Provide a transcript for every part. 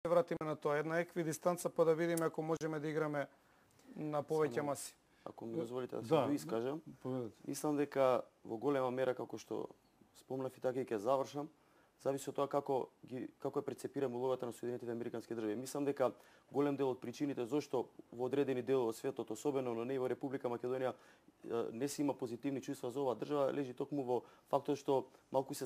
вратиме на тоа, една еквидистанца, па да видиме ако можеме да играме на повеќе маси. Ако ми дозволите да се доискажам, мислам дека во голема мера, како што спомнав и така и ќе завршам, зависи од тоа како е прецепираме улогата на Соединетите Американски држави. Мислам дека голем дел од причините зошто во одредени делови од светот, особено на ниво Република Македонија, не се има позитивни чувства за оваа држава, лежи токму во фактот што малку се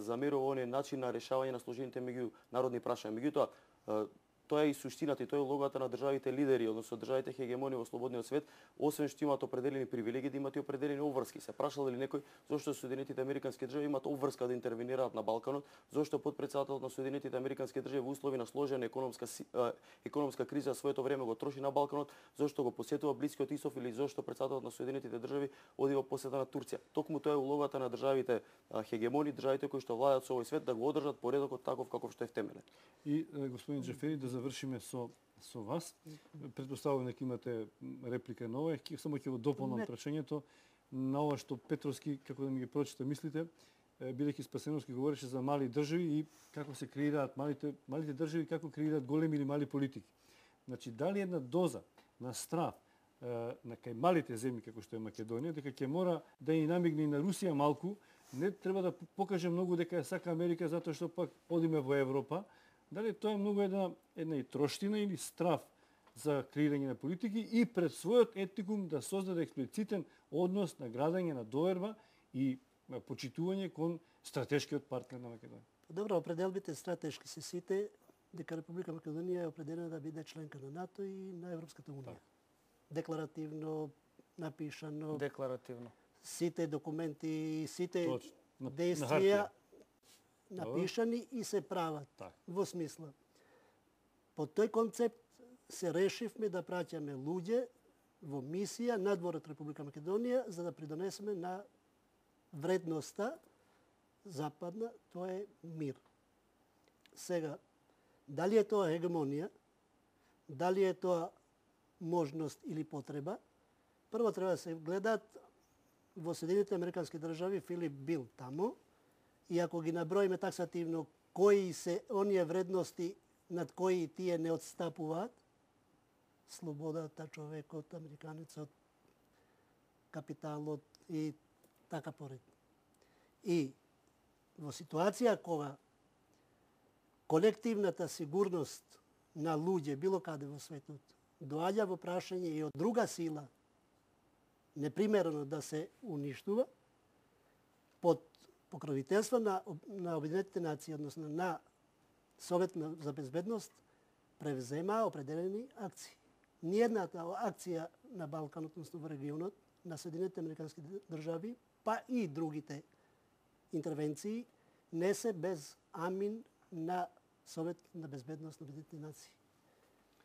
замерува оние начин на решавање на сложените меѓународни прашања. Меѓутоа, тоа е и суштината и тоа е улогата на државите лидери, односно државите хегемони во слободниот свет, освен што имаат определени привилегии, да имаат и определени обврски. Се прашал ли некој зошто Соединетите Американски држави имаат обврска да интервенираат на Балканот, зошто потпредседателот на Соединетите Американски држави во услови на сложена економска криза своето време го троши на Балканот, зошто го посетува Блискиот Исок или зошто председателот на Соединетите држави оди во посета на Турција. Токму тоа е улогата на државите хегемони, државите кои што владаат со овој свет, да го одржат поредокот таков каков што е втемелен. И господин Џафери, да завршиме со вас. Предпоставувам дека имате реплика на ова. Само ќе го дополнам прашањето на ова што Петровски, како да ми ги прочита мислите, бидејќи Спасеновски говореше за мали држави и како се креираат малите држави, како креираат големи или мали политики. Значи, дали една доза на страв на кај малите земји како што е Македонија, дека ќе мора да ни намигне и на Русија малку, не треба да покаже многу дека сака Америка затоа што пак одиме во Европа. Дали тоа е многу една и троштина или страв за креирање на политики и пред својот етикум да создаде експлицитен однос на градење на доверба и почитување кон стратешкиот партнер на Македонија? Добро, определбите стратешки се сите дека Република Македонија е определена да биде членка на НАТО и на Европската унија. Декларативно напишано. Декларативно. Сите документи, сите действија напишани и се прават. Во смисла. По тој концепт се решивме да праќаме луѓе во мисија надвор од Република Македонија за да придонесеме на вредноста западна, тоа е мир. Сега, дали е тоа хегемонија, дали е тоа можност или потреба, прво треба да се гледат во Соединетите Американски држави Филип бил тамо и ако ги наброиме таксативно кои се оние вредности над кои тие не отстапуваат, слободата, човекот, американецот, капиталот и така поред. И во ситуација кога колективната сигурност на луѓе било каде во светот доаѓа во прашање и од друга сила непримерено да се уништува под покровителство на Обединетите нации, односно на Совет за безбедност, превзема определени акции. Ниедната акција на Балканот, односно во регионот, на Соединетите Американски држави, па и другите интервенции, не се без амин на Совет на безбедност на Обединетите нации.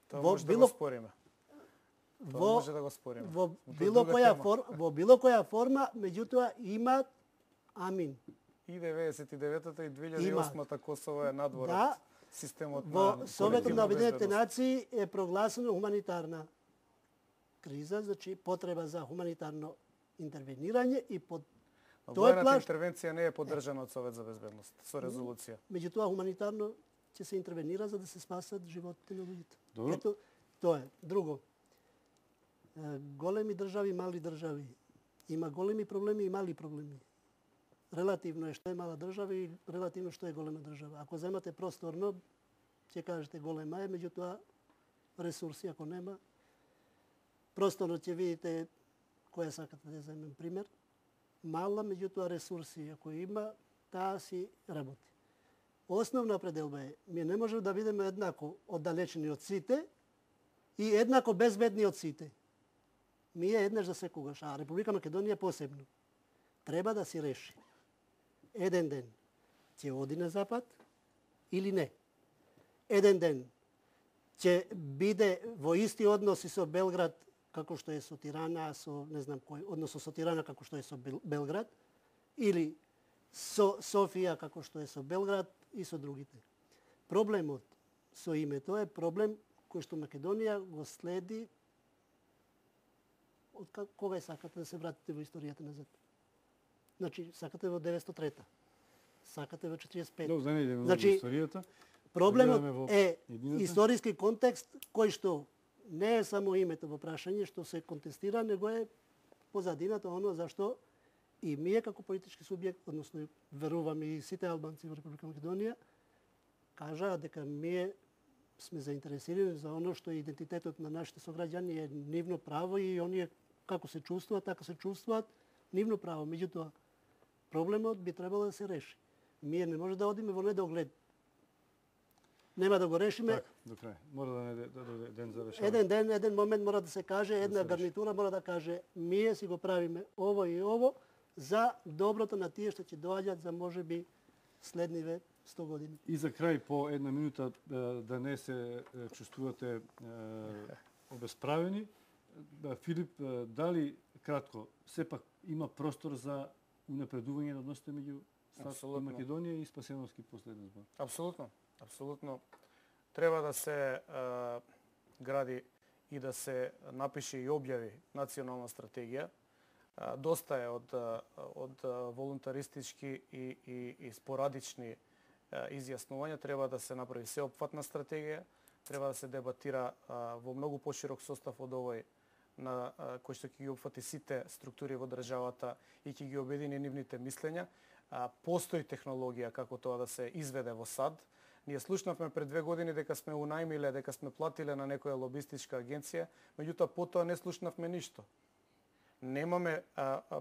Тоа може да го спориме. Може да го спориме. Во било која форма, меѓутоа има амин. И 99-та и 2008-та Косово е надвор од системот на во Советот на Обединетите нации е прогласено хуманитарна криза, значи потреба за хуманитарно интервенирање и под тој војната интервенција не е поддржана од Совет за безбедност со резолуција. Меѓутоа хуманитарно ќе се интервенира за да се спасат животите на луѓето. Добро. Ето, тоа е. Друго. Големи држави, мали држави. Има големи проблеми и мали проблеми. Релативно е што е мала држава и релативно што е голема држава. Ако земате просторно, ќе кажете голема е, меѓутоа ресурси ако нема, просторно ќе видите која сакате да земем пример. Мала, меѓутоа ресурси ако има, таа си работи. Основна определба е, ние не можеме да бидеме еднако оддалечени од сите и еднако безбедни од сите. Ние еднаш за секогаш, а Република Македонија посебно. Треба да си реши. Еден ден ќе оди на запад или не. Еден ден ќе биде во исти односи со Белград како што е со Тирана, со не знам кој, односно со Тирана како што е со Белград, или со Софија како што е со Белград и со другите. Проблемот со името е проблем кој што Македонија го следи од кога сакате да се вратите во историјата назад. Значи, сакате во 903-та, сакате во 45-та. Да не идеме во значи, историјата. Проблемот гледаме во е едината. историски контекст кој што не е само името во прашање што се контестира, него е позадината оно зашто и ние како политички субјект, односно верувам и сите албанци во Република Македонија, кажаа дека ние сме заинтересирани за оно што е идентитетот на нашите сограѓани е нивно право и оние како се чувствуваат, така се чувствуваат, нивно право. Меѓутоа, проблемот би требало да се реши. Ние не може да одиме во недоглед. Нема да го решиме. Така, до крај. Мора да дојде ден за решавање. Еден момент мора да се каже, една гарнитура мора да каже, ние си го правиме ово и ово за доброто на тие што ќе доаѓат за можеби следниве 100 години. И за крај по една минута да не се чувствувате обесправени. Филип, дали кратко, сепак има простор за унапредување на односите меѓу САД и Македонија и Спасеновски последен збор? Апсолутно. Треба да се гради и да се напише и објави национална стратегија. Доста е од волунтаристички и спорадични изјаснувања. Треба да се направи сеопфатна стратегија. Треба да се дебатира во многу поширок состав од овој на кој што ќе ги опфати сите структури во државата и ќе ги обедини нивните мислења. Постои технологија како тоа да се изведе во САД. Ние слушнавме пред 2 години дека сме унајмиле, дека сме платиле на некоја лобистичка агенција, меѓутоа потоа не слушнавме ништо. Немаме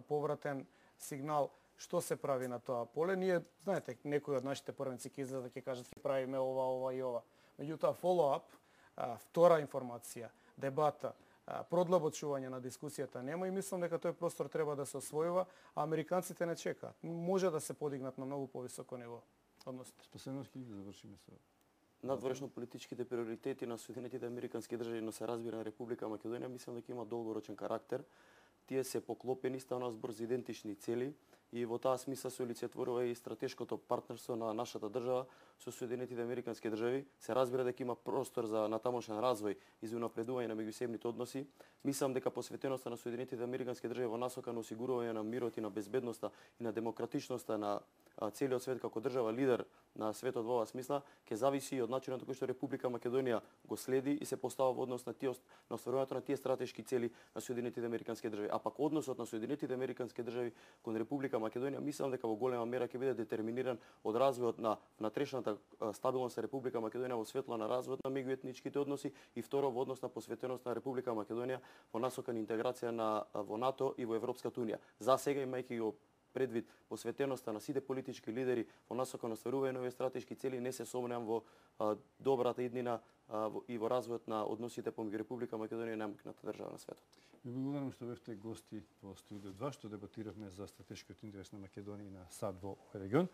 повратен сигнал што се прави на тоа поле. Ние, знаете, некои од нашите првенци ќе излезат ќе кажат ќе правиме ова и ова. Меѓутоа follow-up, втора информација, дебата, продлабочување на дискусијата нема и мислам дека тој простор треба да се освојува, а американците не чекаат. Може да се подигнат на многу повисоко ниво односите. Спасеновски да завршиме со надворешно политичките приоритети на Соединетите американски држави, но се разбира на Република Македонија, мислам дека има долгорочен карактер. Тие се поклопени, стана збор за идентични цели и во таа смисла се олицетворува и стратешкото партнерство на нашата држава со Соединетите американски држави. Се разбира дека има простор за натамошен развој и за унапредување на меѓусебните односи. Мислам дека посветеноста на Соединетите американски држави во насока на осигурување на мирот и на безбедноста и на демократичноста на целиот свет како држава лидер на светот во оваа смисла ќе зависи и од начинот кој што Република Македонија го следи и се поставува во однос на остварувањето на тие стратешки цели на Соединетите американски држави. А пак односот на Соединетите американски држави кон Република Македонија мислам дека во голема мера ќе биде детерминиран од развојот на внатрешната стабилност на Република Македонија во светло на развојот на меѓуетничките односи и второ во однос на посветеност на Република Македонија во насока на интеграција во НАТО и во Европската унија. За сега имајќи го предвид посветеноста на сите политички лидери во насока на остварување на овие стратешки цели, не се сомневам во добрата иднина и во развојот на односите помеѓу Република Македонија и најмакната држава на светот. Ви благодарам што бевте гости во студио 2, што дебатиравме за стратешкиот интерес на Македонија и на САД во овој регион.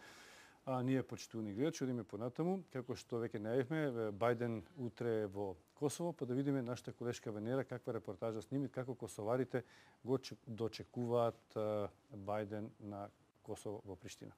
А ние, почитувани гледачи, одиме понатаму, како што веќе најавивме, Бајден утре во Косово, па да видиме нашата колешка Венера каква репортажа снимит, како косоварите го дочекуваат Бајден на Косово во Приштина.